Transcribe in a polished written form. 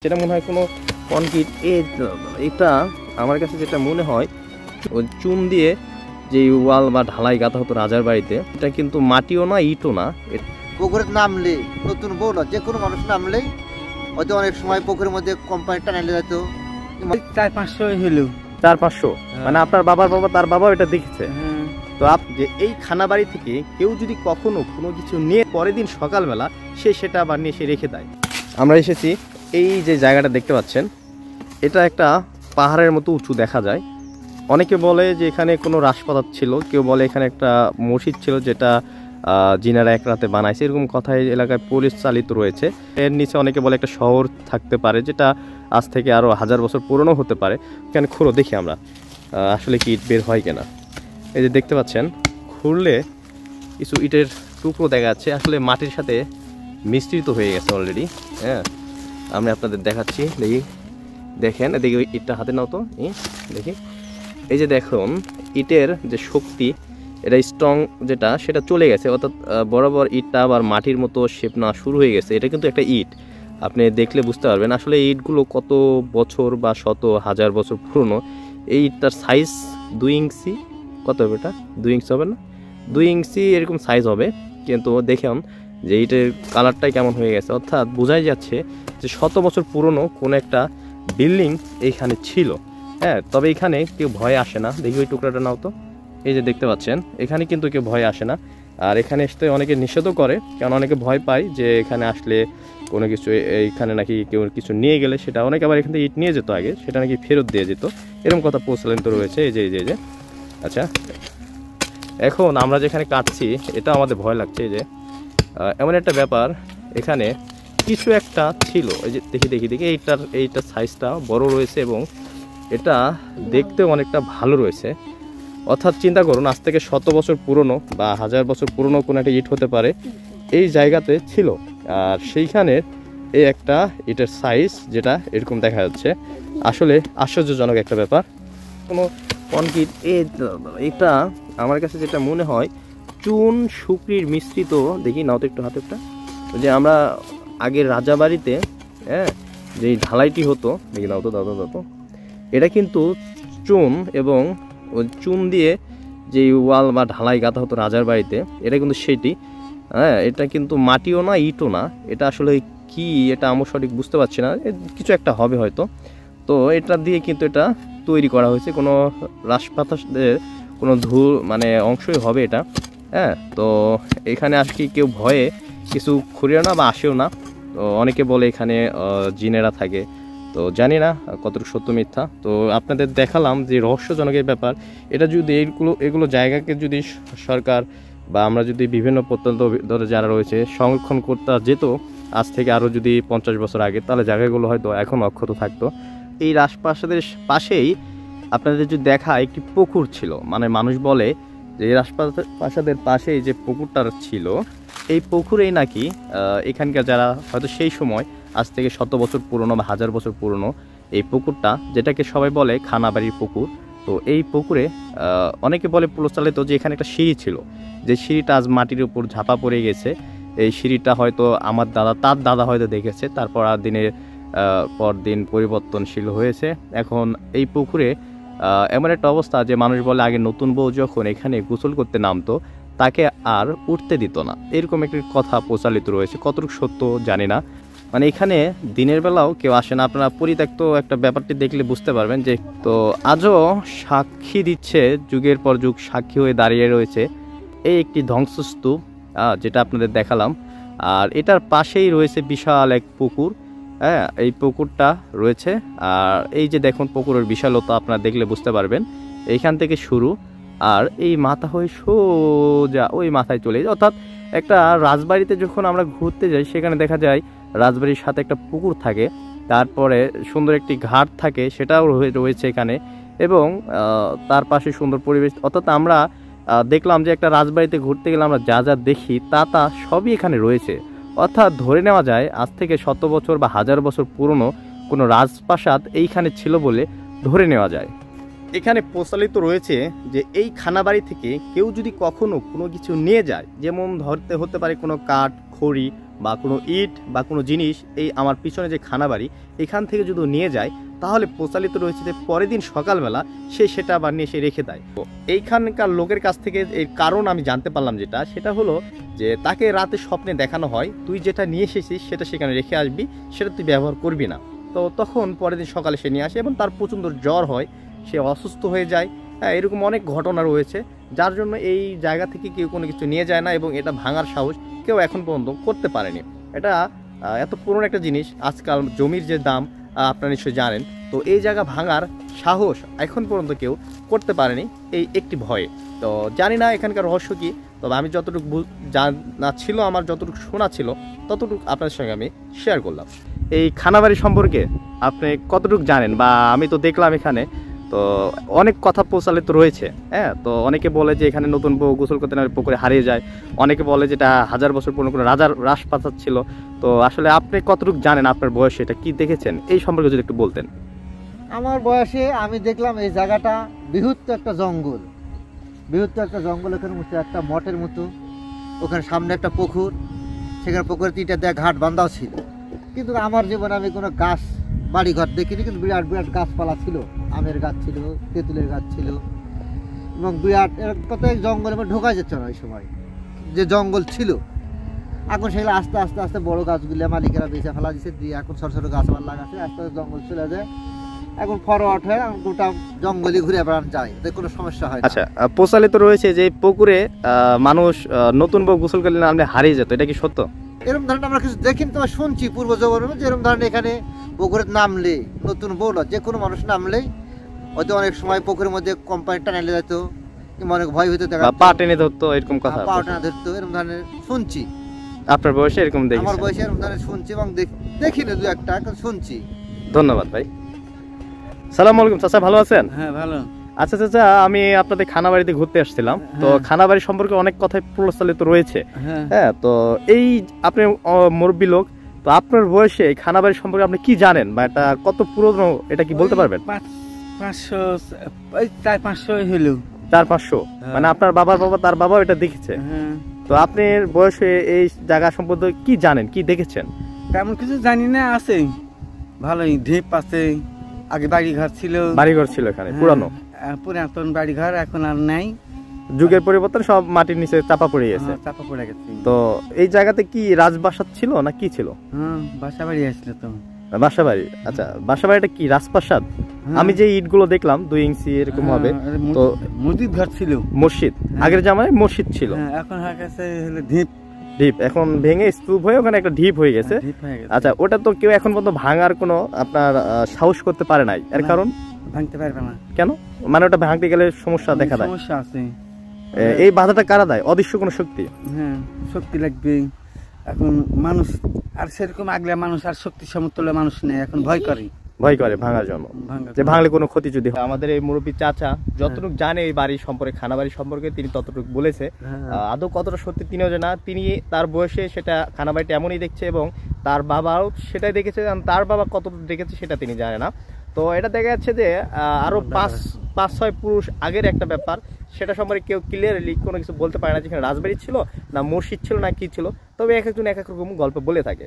সেটা মনে হয় কোনো কনক্রিট। এটা আমার কাছে যেটা মনে হয় ওই চুন দিয়ে যে ওয়াল বা ঢালাই গাঁথা হতো রাজার বাড়িতে, এটা কিন্তু মাটিও না ইটও না। পুকুরে নামলে নতুন বউ না, যে কোনো মানুষ নামলেই হয়তো অনেক সময় পুকুরের মধ্যে কোম্পানি টানালে যেত 400-500 হলো। 400-500 মানে আপনার বাবার বাবা তার বাবাও এটা দেখেছে। তো যে এই খানাবাড়ি থেকে কেউ যদি কখনো কোনো কিছু নিয়ে পরের দিন সকালবেলা সেটা আবার নিয়ে এসে রেখে দেয়। আমরা এসেছি এই যে জায়গাটা দেখতে পাচ্ছেন, এটা একটা পাহাড়ের মতো উঁচু দেখা যায়। অনেকে বলে যে এখানে কোনো রাজপ্রাসাদ ছিল, কেউ বলে এখানে একটা মসজিদ ছিল যেটা জিনারা এক রাতে বানাইছে, এরকম কথা এই এলাকায় পুলিশ চালিত রয়েছে। এর নিচে অনেকে বলে একটা শহর থাকতে পারে যেটা আজ থেকে আরও 1000 বছর পুরনো হতে পারে। এখানে খুঁড়ো দেখি আমরা আসলে কি ইট বের হয় কিনা। এই যে দেখতে পাচ্ছেন খুঁড়লে কিছু ইটের টুকরো দেখা যাচ্ছে, আসলে মাটির সাথে মিশ্রিত হয়ে গেছে অলরেডি। হ্যাঁ, আমি আপনাদের দেখাচ্ছি, দেখি দেখেন, দেখি ওই ইটটা হাতে নাও তো, দেখি এই যে দেখুন ইটের যে শক্তি, এটা স্ট্রং যেটা সেটা চলে গেছে, অর্থাৎ বরাবর ইটটা আবার মাটির মতো শেপ না শুরু হয়ে গেছে। এটা কিন্তু একটা ইট, আপনি দেখলে বুঝতে পারবেন আসলে এই ইটগুলো কত বছর বা শত হাজার বছর পুরনো। এই ইটটার সাইজ 2 ইঞ্চি, কত হবে এটা, 2 ইঞ্চি হবে না, 2 ইঞ্চি এরকম সাইজ হবে। কিন্তু দেখুন যে ইটের কালারটাই কেমন হয়ে গেছে, অর্থাৎ বোঝাই যাচ্ছে যে শত বছর পুরনো কোনো একটা বিল্ডিং এইখানে ছিল। হ্যাঁ, তবে এখানে কেউ ভয় আসে না। দেখি ওই টুকরাটা নাও তো, এই যে দেখতে পাচ্ছেন এখানে কিন্তু কেউ ভয় আসে না। আর এখানে আসতে অনেকে নিষেধও করে, কারণ অনেকে ভয় পায় যে এখানে আসলে কোনো কিছু, এইখানে নাকি কেউ কিছু নিয়ে গেলে সেটা, অনেকে আবার এখান থেকে ইট নিয়ে যেত আগে, সেটা নাকি ফেরত দিয়ে যেত, এরকম কথা প্রচলিত রয়েছে। এই যে আচ্ছা, এখন আমরা যেখানে কাটছি এটা আমাদের ভয় লাগছে। এই যে এমন একটা ব্যাপার, এখানে কিছু একটা ছিল, এই যে দেখি এইটার সাইজটা বড় রয়েছে এবং এটা দেখতে অনেকটা ভালো রয়েছে। অর্থাৎ চিন্তা করুন আজ থেকে শত বছর পুরনো বা 1000 বছর পুরনো কোনো একটা ইট হতে পারে এই জায়গাতে ছিল। আর সেইখানে এই একটা ইটের সাইজ যেটা এরকম দেখা যাচ্ছে, আসলে আশ্চর্যজনক একটা ব্যাপার। কোনো কনক্রিট, এটা আমার কাছে যেটা মনে হয় চুন শুকরির মিশ্রিত। দেখি নাও তো একটু হাতে একটা, যে আমরা আগের রাজাবাড়িতে হ্যাঁ যে ঢালাইটি হতো, দেখি নাও তো দাদা, এটা কিন্তু চুন এবং ওই চুন দিয়ে যে ওয়াল বা ঢালাই গাঁথা হতো রাজার বাড়িতে, এটা কিন্তু সেটি। হ্যাঁ, এটা কিন্তু মাটিও না ইটও না, এটা আসলে কি, এটা আমি সঠিক বুঝতে পারছি না, কিছু একটা হবে হয়তো। তো এটা দিয়ে কিন্তু এটা তৈরি করা হয়েছে, কোনো রাজপ্রাসাদের কোনো মানে অংশই হবে এটা। হ্যাঁ, তো এখানে আজকে কেউ ভয়ে কিছু খুঁড়েও না বা আসেও না। তো অনেকে বলে এখানে জিনেরা থাকে, তো জানি না কতটুকু সত্য মিথ্যা। তো আপনাদের দেখালাম যে রহস্যজনকের ব্যাপার। এটা যদি এগুলো জায়গাকে যদি সরকার বা আমরা যদি বিভিন্ন প্রত্যন্ত যারা রয়েছে সংরক্ষণ করতে যেত আজ থেকে আরও যদি 50 বছর আগে, তাহলে জায়গাগুলো হয়তো এখন অক্ষত থাকতো। এই রাজপ্রাসাদের পাশেই আপনাদের যদি দেখা একটি পুকুর ছিল, মানে মানুষ বলে যে এই রাজপ্রাসাদের পাশেই যে পুকুরটা ছিল, এই পুকুরেই নাকি এখানকার যারা হয়তো সেই সময় আজ থেকে শত বছর পুরনো বা 1000 বছর পুরনো এই পুকুরটা, যেটাকে সবাই বলে খানাবাড়ির পুকুর। তো এই পুকুরে অনেকে বলে প্রচলিত যে এখানে একটা সিঁড়ি ছিল, যে সিঁড়িটা আজ মাটির উপর ঝাপা পড়ে গেছে। এই সিঁড়িটা হয়তো আমার দাদা, তার দাদা হয়তো দেখেছে, তারপর আর দিনের পর দিন পরিবর্তনশীল হয়েছে। এখন এই পুকুরে এমন একটা অবস্থা যে মানুষ বলে আগে নতুন বউ যখন এখানে গোসল করতে নামতো তাকে আর উঠতে দিত না, এরকম একটি কথা প্রচলিত রয়েছে। কতটুকু সত্য জানি না, মানে এখানে দিনের বেলাও কেউ আসে না। আপনারা পরিত্যক্ত একটা ব্যাপারটি দেখলে বুঝতে পারবেন যে, তো আজও সাক্ষী দিচ্ছে, যুগের পর যুগ সাক্ষী হয়ে দাঁড়িয়ে রয়েছে এই একটি ধ্বংসস্তূপ, যেটা আপনাদের দেখালাম। আর এটার পাশেই রয়েছে বিশাল এক পুকুর। হ্যাঁ, এই পুকুরটা রয়েছে, আর এই যে দেখুন পুকুরের বিশালতা আপনারা দেখলে বুঝতে পারবেন। এইখান থেকে শুরু, আর এই মাথা হয়ে সোজা ওই মাথায় চলে যায়। অর্থাৎ একটা রাজবাড়িতে যখন আমরা ঘুরতে যাই সেখানে দেখা যায় রাজবাড়ির সাথে একটা পুকুর থাকে, তারপরে সুন্দর একটি ঘাট থাকে, সেটাও রয়েছে এখানে, এবং তার পাশে সুন্দর পরিবেশ। অর্থাৎ আমরা দেখলাম যে একটা রাজবাড়িতে ঘুরতে গেলে আমরা যা যা দেখি তা সবই এখানে রয়েছে। অর্থাৎ ধরে নেওয়া যায় আজ থেকে শত বছর বা 1000 বছর পুরনো কোনো রাজপ্রাসাদ এইখানে ছিল বলে ধরে নেওয়া যায়। এখানে প্রচলিত রয়েছে যে এই খানাবাড়ি থেকে কেউ যদি কখনো কোনো কিছু নিয়ে যায়, যেমন ধরতে হতে পারে কোনো কাঠ, খড়ি, বা কোনো ইট বা কোনো জিনিস এই আমার পিছনে যে খানাবাড়ি এখান থেকে যদি নিয়ে যায়, তাহলে প্রচলিত রয়েছে যে পরের দিন সকালবেলা সেটা আবার নিয়ে এসে রেখে দেয়। তো এইখানকার লোকের কাছ থেকে এর কারণ আমি জানতে পারলাম, সেটা হলো যে তাকে রাতে স্বপ্নে দেখানো হয় তুই যেটা নিয়ে এসেছিস সেটা সেখানে রেখে আসবি, সেটা তুই ব্যবহার করবি না। তো তখন পরের দিন সকালে সে নিয়ে আসে এবং তার প্রচণ্ড জ্বর হয়, সে অসুস্থ হয়ে যায়। হ্যাঁ, এরকম অনেক ঘটনা রয়েছে, যার জন্য এই জায়গা থেকে কেউ কোনো কিছু নিয়ে যায় না এবং এটা ভাঙার সাহস কেউ এখন পর্যন্ত করতে পারেনি। এটা এত পুরনো একটা জিনিস, আজকাল জমির যে দাম আপনারা নিশ্চয়ই জানেন। তো এই জায়গা ভাঙার সাহস এখন পর্যন্ত কেউ করতে পারেনি, এই একটি ভয়ে। তো জানি না এখানকার রহস্য কী, তবে আমি যতটুকু জানা ছিল, আমার যতটুকু শোনা ছিল ততটুকু আপনার সঙ্গে আমি শেয়ার করলাম। এই খানাবাড়ি সম্পর্কে আপনি কতটুকু জানেন? বা আমি তো দেখলাম এখানে তো অনেক কথা প্রচলিত রয়েছে। হ্যাঁ, তো অনেকে বলে যে এখানে নতুন বউ গোসল করতে না পুকুরে হারিয়ে যায়, অনেকে বলে যেটা 1000 বছর পুরনো কোনো রাজার রাজপ্রাসাদ ছিল। তো আসলে আপনি কতটুকু জানেন, আপনার বয়সে এটা কি দেখেছেন, এই সম্পর্কে যদি একটু বলতেন। আমার বয়সে আমি দেখলাম এই জায়গাটা বৃহৎ একটা জঙ্গল, এখানে হচ্ছে একটা মঠের মতো, ওখানে সামনে একটা পুকুর, সেখানে পুকুরে 3টা দেয়া ঘাট বাঁধাও ছিল। কিন্তু আমার জীবনে আমি কোনো গাছ বাড়ি ঘর দেখিনি, কিন্তু বিরাট বিরাট গাছপালা ছিল, আমের গাছ ছিল, তেঁতুলের গাছ ছিল এবং বিরাট প্রত্যেক জঙ্গলের মধ্যে ঢোকা যাচ্ছে না ওই সময় যে জঙ্গল ছিল। এখন সেগুলো আস্তে আস্তে আস্তে বড় গাছগুলো মালিকেরা বেঁচে ফেলা দিচ্ছে, দিয়ে এখন ছোটো ছোটো গাছ আবার লাগাচ্ছে, আস্তে আস্তে জঙ্গল চলে যায়। এখন ফরওয়ার্ড হয়ে গোটা জঙ্গলে ঘুরে বেড়ানো যায়, এতে কোনো সমস্যা হয় না। আচ্ছা, প্রচলিত রয়েছে যে পুকুরে মানুষ নতুন বউ গোসল করলে নামলে হারিয়ে যেত, এটা কি সত্য? এরকম ধরনের আমরা কিছু দেখিনি, তোমার শুনছি পূর্ব জগন্মে যে এরকম ধরনের এখানে পুকুরে নামলে, নতুন বউ না যে কোনো মানুষ নামলেই হয়তো অনেক সময় পুকুরের মধ্যে কোম্পানি টানে যেত, কিংবা অনেক ভয় হইতে দেখা, পা টেনে ধরতো, এরকম কথা পা টানা ধরতো, এরকম ধরনের শুনছি। আপনার বয়সে এরকম দেখি? আমার বয়সে এরকম ধরনের শুনছি এবং দেখিনি, দু একটা শুনছি। ধন্যবাদ ভাই। সালাম আলাইকুম চাচা, ভালো আছেন? হ্যাঁ ভালো। আচ্ছা চাচা, আমি আপনাদের খানাবাড়িতে ঘুরতে আসছিলাম। তো হ্যাঁ। খানাবাড়ি সম্পর্কে অনেক কথাই প্রচলিত রয়েছে। হ্যাঁ হ্যাঁ, তো এই আপনি মুরব্বী লোক, তো আপনার বয়সে এই খানাবাড়ি সম্পর্কে আপনি কি জানেন বা এটা কত পুরনো, এটা কি বলতে পারবেন? 500 ওই 400-500 হলো। 400-500? মানে আপনার বাবার বাবা, তার বাবাও এটা দেখেছে। হ্যাঁ, তো আপনার বয়সে এই জায়গা সম্পর্কে কি জানেন, কি দেখেছেন? তেমন কিছু জানি না, আছে ভালোই ঢিপ আছে, আগে বাড়িঘর ছিল, বাড়িঘর ছিল এখানে পুরানো? পুরাতন বাড়িঘর, এখন আর নাই, যুগের পরিবর্তন, সব মাটির নিচে চাপা পড়ে গেছে। চাপা পড়ে গেছে। তো এই জায়গাতে কি রাজপ্রাসাদ ছিল না কি ছিল? হ্যাঁ, বাসা বাড়ি আসলো তো। বাসাবাড়ি? আচ্ছা, বাসাবাড়িটা কি রাজপ্রাসাদ? আমি যে ইটগুলো দেখলাম 2 ইঞ্চি এরকম হবে, তো মসজিদ ঘর ছিল, মসজিদ আগের জামানায় মসজিদ ছিল। এখন হয়ে গেছে হলো ঢিপ। ঢিপ এখন ভেঙে স্তূপ হয়ে ওখানে একটা ঢিপ হয়ে গেছে। আচ্ছা, ওটা তো কেউ এখন পর্যন্ত ভাঙার কোনো আপনার সাহস করতে পারে নাই, এর কারণ? ভাঙতে পারবে না। কেন? মানে ওটা ভাঙতে গেলে সমস্যা দেখা দেয়? সমস্যা আছে। এই বাধাটা কারা দেয়? অদৃশ্য কোনো শক্তি? হ্যাঁ, শক্তি লাগবে। এখন মানুষ আর সেরকম আগলে মানুষ আর শক্তি সমতুল্য মানুষ নেই, এখন ভয় করে ভাঙার জন্য, যে ভাঙলে কোনো ক্ষতি যদি হয়। আমাদের এই মুরব্বী চাচা যতটুকু জানে এই বাড়ির সম্পর্কে, খানাবাড়ি সম্পর্কে, তিনি ততটুকু বলেছে। আদৌ কতটা সত্যি তিনিও জানা। তিনি তার বয়সে সেটা খানাবাড়িটা এমনই দেখছে এবং তার বাবাও সেটাই দেখেছে, তার বাবা কতটুকু দেখেছে সেটা তিনি জানে না। তো এটা দেখা যাচ্ছে যে আরো 5-6 পুরুষ আগের একটা ব্যাপার, সেটা সম্পর্কে কেউ ক্লিয়ারলি কোনো কিছু বলতে পারে না, যেখানে রাজবাড়ি ছিল না মসজিদ ছিল না কি ছিল। তবে এক একজন এক এক রকম গল্প বলে থাকে।